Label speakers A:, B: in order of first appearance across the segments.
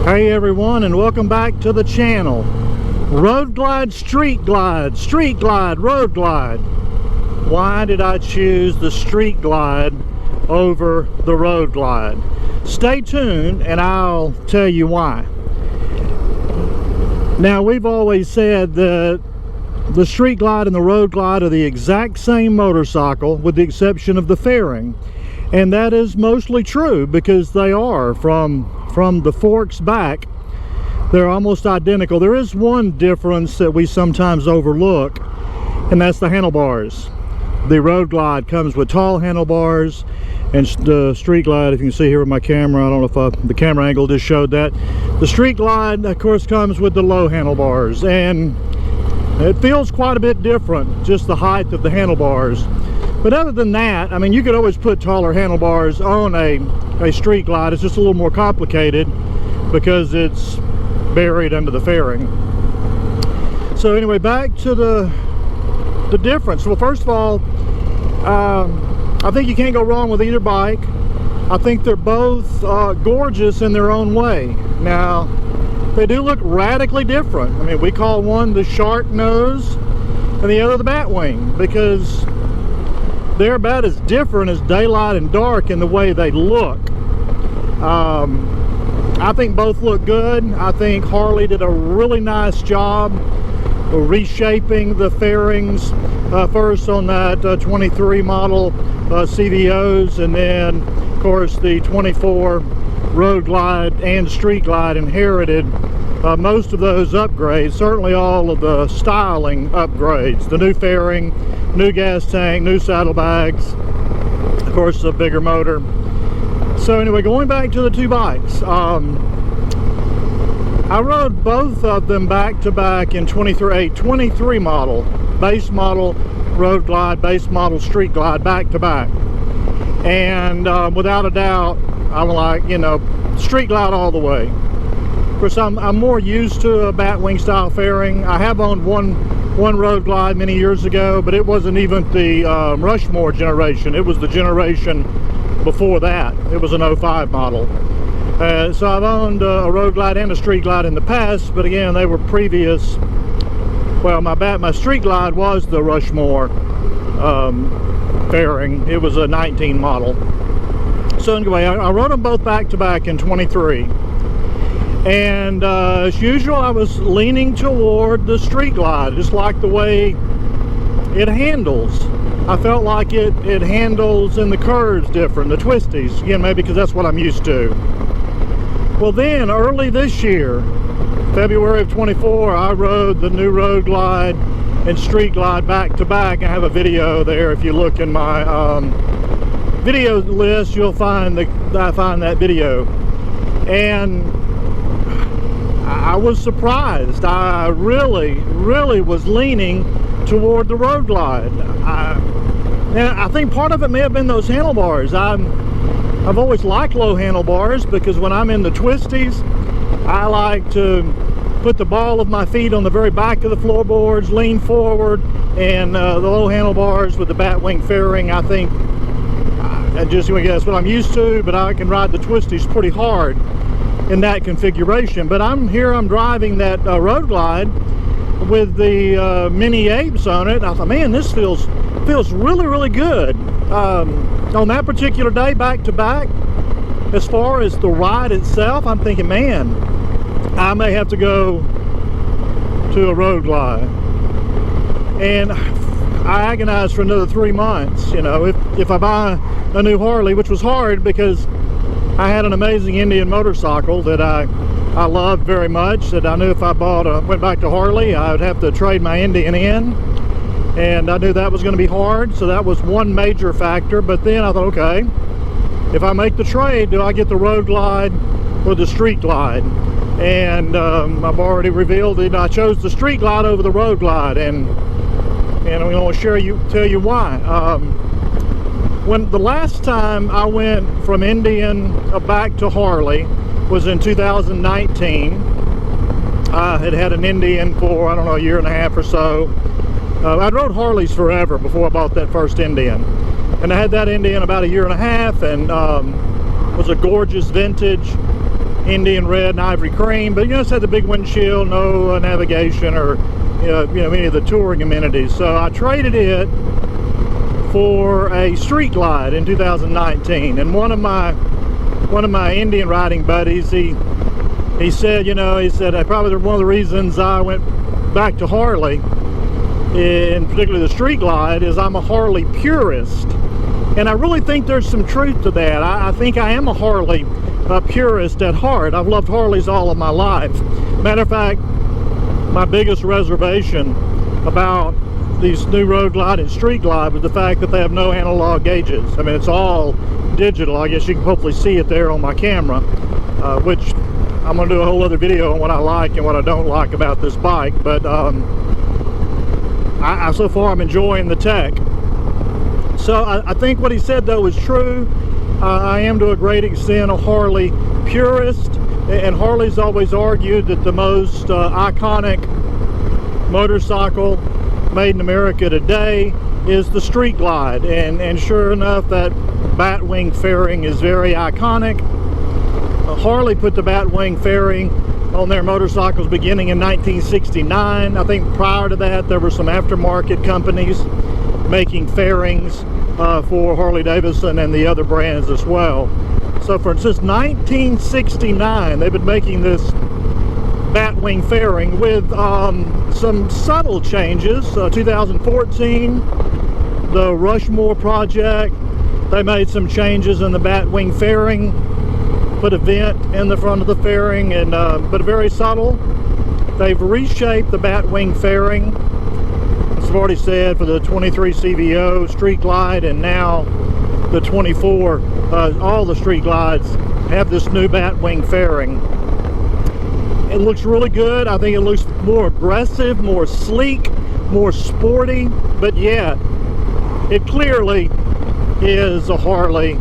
A: Hey everyone, and welcome back to the channel. Road glide, street glide, street glide, road glide. Why did I choose the street glide over the road glide? Stay tuned and I'll tell you why. Now, we've always said that the street glide and the road glide are the exact same motorcycle with the exception of the fairing. And that is mostly true because they are from the forks back. They're almost identical. There is one difference that we sometimes overlook, and that's the handlebars. The road glide comes with tall handlebars, and the street glide, if you can see here with my camera, I don't know if the camera angle just showed that. The street glide, of course, comes with the low handlebars, and it feels quite a bit different, just the height of the handlebars. But other than that, I mean, you could always put taller handlebars on a street glide. It's just a little more complicated because it's buried under the fairing. So anyway, back to the difference. Well, first of all, I think you can't go wrong with either bike. I think they're both gorgeous in their own way. Now, they do look radically different. I mean, we call one the shark nose and the other the bat wing because they're about as different as daylight and dark in the way they look. I think both look good. I think Harley did a really nice job of reshaping the fairings, first on that 23 model CVOs, and then of course the 24 road glide and street glide inherited most of those upgrades, certainly all of the styling upgrades, the new fairing, new gas tank, new saddlebags, of course a bigger motor. So anyway, going back to the two bikes, I rode both of them back to back in 23 model, base model road glide, base model street glide, back to back. And without a doubt, I'm like, you know, street glide all the way. Of course, I'm more used to a bat wing style fairing. I have owned one road glide many years ago, but it wasn't even the Rushmore generation. It was the generation before that. It was an 05 model. So I've owned a road glide and a street glide in the past, but again, they were previous. Well, my street glide was the Rushmore fairing. It was a 19 model. So anyway, I rode them both back to back in 23. And as usual, I was leaning toward the street glide, just like the way it handles. I felt like it handles in the curves different, the twisties, again, maybe because that's what I'm used to. Well, then early this year, February of 24, I rode the new road glide and street glide back to back. I have a video there. If you look in my video list, you'll find that video. And I was surprised. I really was leaning toward the road glide. I think part of it may have been those handlebars. I've always liked low handlebars because when I'm in the twisties, I like to put the ball of my feet on the very back of the floorboards, lean forward, and the low handlebars with the bat wing fairing, I think, that's what I'm used to, but I can ride the twisties pretty hard in that configuration. But I'm driving that road glide with the mini apes on it, and I thought, man, this feels really good. On that particular day, back to back, as far as the ride itself, I'm thinking, man, I may have to go to a road glide. And I agonized for another 3 months, you know, if I buy a new Harley, which was hard because I had an amazing Indian motorcycle that I loved very much, that I knew if I went back to Harley, I would have to trade my Indian in, and I knew that was going to be hard. So that was one major factor. But then I thought, okay, if I make the trade, do I get the road glide or the street glide? And I've already revealed that I chose the street glide over the road glide, and I'm going to tell you why. When the last time I went from Indian back to Harley was in 2019. I had an Indian for, I don't know, a year and a half or so. I rode Harleys forever before I bought that first Indian. And I had that Indian about a year and a half, and was a gorgeous vintage Indian red and ivory cream, but you know, it's had the big windshield, no navigation or any of the touring amenities. So I traded it for a Street Glide in 2019, and one of my Indian riding buddies, he said, probably one of the reasons I went back to Harley, in particular the Street Glide, is I'm a Harley purist. And I really think there's some truth to that. I think I am a Harley purist at heart. I've loved Harleys all of my life. Matter of fact, my biggest reservation about these new Road Glide and Street Glide was the fact that they have no analog gauges. I mean, it's all digital. I guess you can hopefully see it there on my camera, which I'm going to do a whole other video on what I like and what I don't like about this bike. But so far I'm enjoying the tech. So I think what he said, though, is true. I am to a great extent a Harley purist, and Harley's always argued that the most iconic motorcycle made in America today is the Street Glide, and sure enough, that batwing fairing is very iconic. Harley put the batwing fairing on their motorcycles beginning in 1969. I think prior to that there were some aftermarket companies making fairings for Harley Davidson and the other brands as well. So since 1969 they've been making this batwing fairing with some subtle changes. 2014, the Rushmore project, they made some changes in the batwing fairing, put a vent in the front of the fairing, and but very subtle. They've reshaped the batwing fairing, as I've already said, for the 23 CVO Street Glide, and now the 24. All the Street Glides have this new batwing fairing. It looks really good. I think it looks more aggressive, more sleek, more sporty, but yet it clearly is a Harley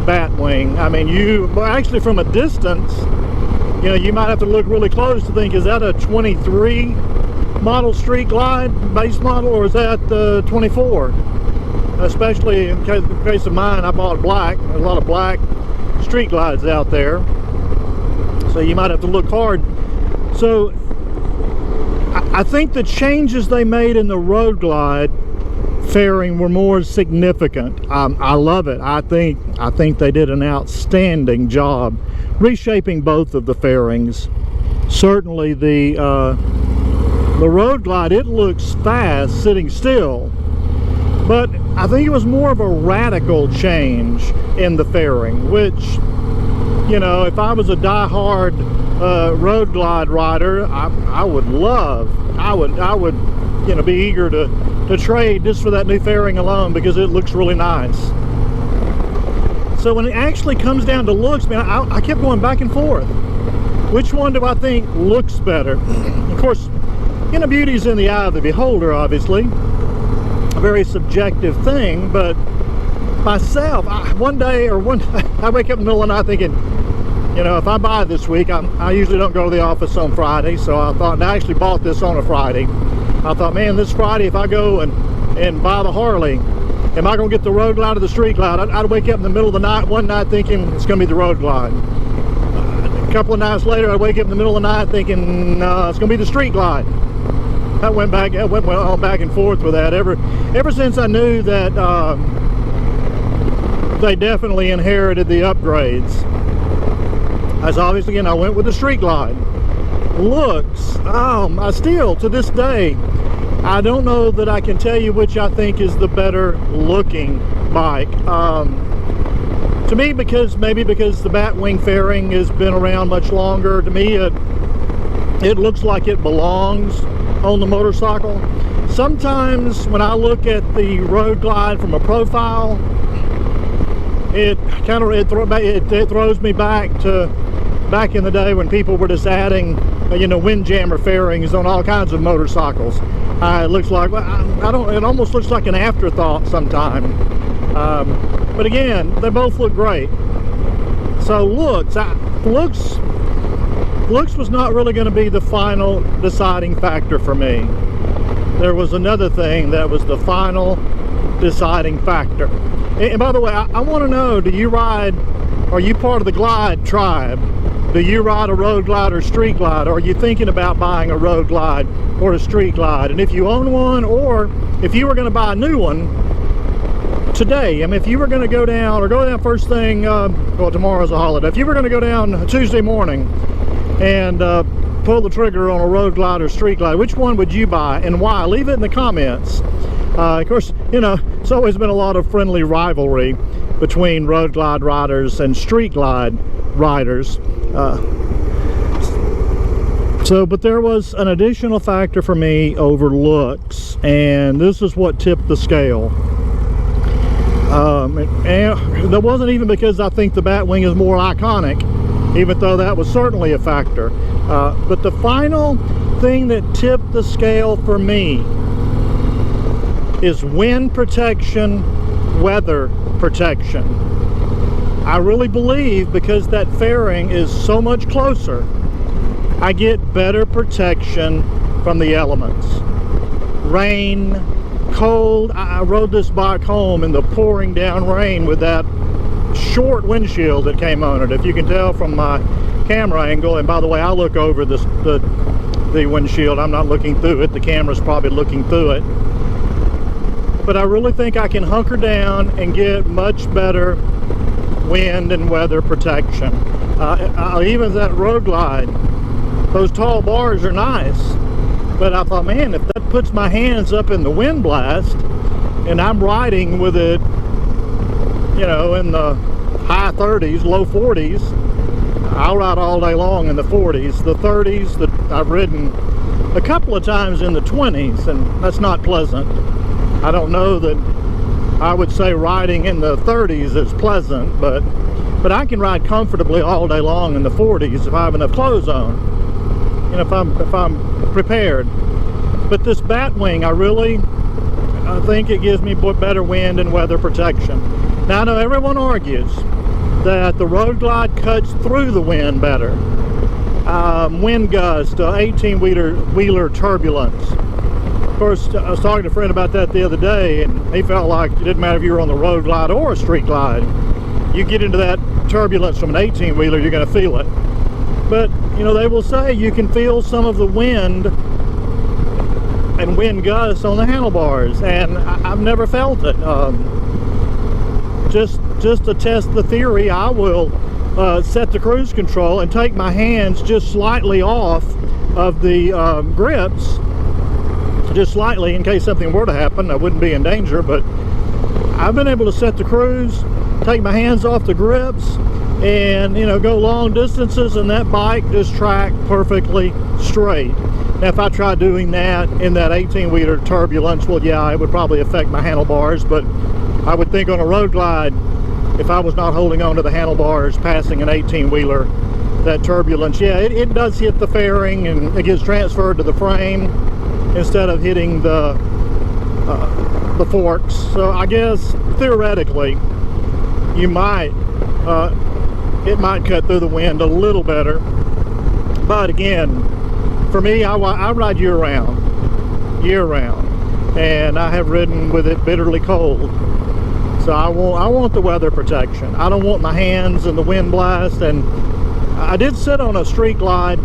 A: batwing. I mean, actually from a distance, you might have to look really close to think, is that a 23 model Street Glide base model, or is that the 24? Especially in case of mine, I bought black. There's a lot of black Street Glides out there, so you might have to look hard. So I think the changes they made in the Road Glide fairing were more significant. I love it. I think they did an outstanding job reshaping both of the fairings. Certainly the Road Glide, it looks fast sitting still, but I think it was more of a radical change in the fairing, which, if I was a die-hard Road Glide rider, I would love. I would be eager to trade just for that new fairing alone, because it looks really nice. So when it actually comes down to looks, man, I kept going back and forth. Which one do I think looks better? Of course, beauty's in the eye of the beholder, obviously. A very subjective thing, but myself, one day I wake up in the middle of the night thinking, if I buy this week, I usually don't go to the office on Friday, so I thought, and I actually bought this on a Friday. I thought, man, this Friday, if I go and buy the Harley, am I going to get the Road Glide or the Street Glide? I'd wake up in the middle of the night, one night, thinking it's going to be the Road Glide. A couple of nights later, I'd wake up in the middle of the night thinking it's going to be the Street Glide. I went on back and forth with that ever since I knew that they definitely inherited the upgrades. As obviously, I went with the Street Glide. Looks, I still, to this day, I don't know that I can tell you which I think is the better looking bike. To me, because the batwing fairing has been around much longer, to me it looks like it belongs on the motorcycle. Sometimes when I look at the Road Glide from a profile, it throws me back to back in the day when people were just adding windjammer fairings on all kinds of motorcycles. It looks like, it almost looks like an afterthought sometime. But again, they both look great. So looks was not really going to be the final deciding factor for me. There was another thing that was the final deciding factor. And by the way, I want to know, are you part of the Glide tribe? Do you ride a Road Glide or Street Glide? Are you thinking about buying a Road Glide or a Street Glide? And if you own one, or if you were going to buy a new one today, I mean, if you were going to go down first thing, well, tomorrow's a holiday. If you were going to go down Tuesday morning and pull the trigger on a Road Glide or Street Glide, which one would you buy and why? Leave it in the comments. Of course, you know, it's always been a lot of friendly rivalry between Road Glide riders and Street Glide riders. But there was an additional factor for me over looks, and this is what tipped the scale. And that wasn't even because I think the Batwing is more iconic, even though that was certainly a factor. But the final thing that tipped the scale for me is wind protection, weather protection. I really believe because that fairing is so much closer, I get better protection from the elements. Rain, cold. I rode this bike home in the pouring down rain with that short windshield that came on it. If you can tell from my camera angle, and by the way, I look over the windshield. I'm not looking through it. The camera's probably looking through it. But I really think I can hunker down and get much better wind and weather protection. Even that Road Glide, those tall bars are nice, but I thought, man, if that puts my hands up in the wind blast and I'm riding with it, you know, in the high 30s, low 40s, I'll ride all day long in the 40s. The 30s, that I've ridden a couple of times in the 20s, and that's not pleasant. I don't know that I would say riding in the 30s is pleasant, but I can ride comfortably all day long in the 40s if I have enough clothes on, you know, if I'm prepared. But this Batwing, I think it gives me better wind and weather protection. Now I know everyone argues that the Road Glide cuts through the wind better. Wind gust, 18-wheeler turbulence. Of course, I was talking to a friend about that the other day, and he felt like it didn't matter if you were on the Road Glide or a Street Glide. You get into that turbulence from an 18-wheeler, you're going to feel it. But, you know, they will say you can feel some of the wind and wind gusts on the handlebars, and I've never felt it. Just to test the theory, I will set the cruise control and take my hands just slightly off of the grips, just slightly, in case something were to happen. I wouldn't be in danger, but I've been able to set the cruise, take my hands off the grips, and, you know, go long distances, and that bike just tracked perfectly straight. Now, if I tried doing that in that 18-wheeler turbulence, well, yeah, it would probably affect my handlebars, but I would think on a Road Glide, if I was not holding on to the handlebars passing an 18-wheeler, that turbulence, yeah, it does hit the fairing, and it gets transferred to the frame instead of hitting the forks. So I guess theoretically you might it might cut through the wind a little better, but again, for me, I ride year-round, and I have ridden with it bitterly cold. So I want the weather protection. I don't want my hands in the wind blast. And I did sit on a Street Glide.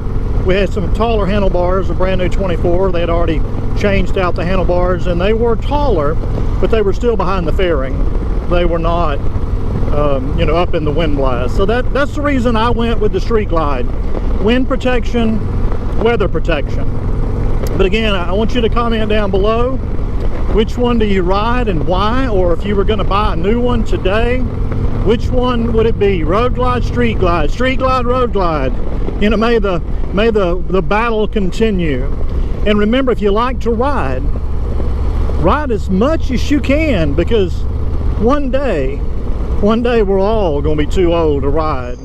A: We had some taller handlebars, a brand new 24. They had already changed out the handlebars, and they were taller, but they were still behind the fairing. They were not, you know, up in the wind blast. So that's the reason I went with the Street Glide. Wind protection, weather protection. But again, I want you to comment down below, which one do you ride and why? Or if you were going to buy a new one today, which one would it be? Road Glide, Street Glide, Street Glide, Road Glide. You know, may the battle continue. And remember, if you like to ride as much as you can, because one day we're all going to be too old to ride.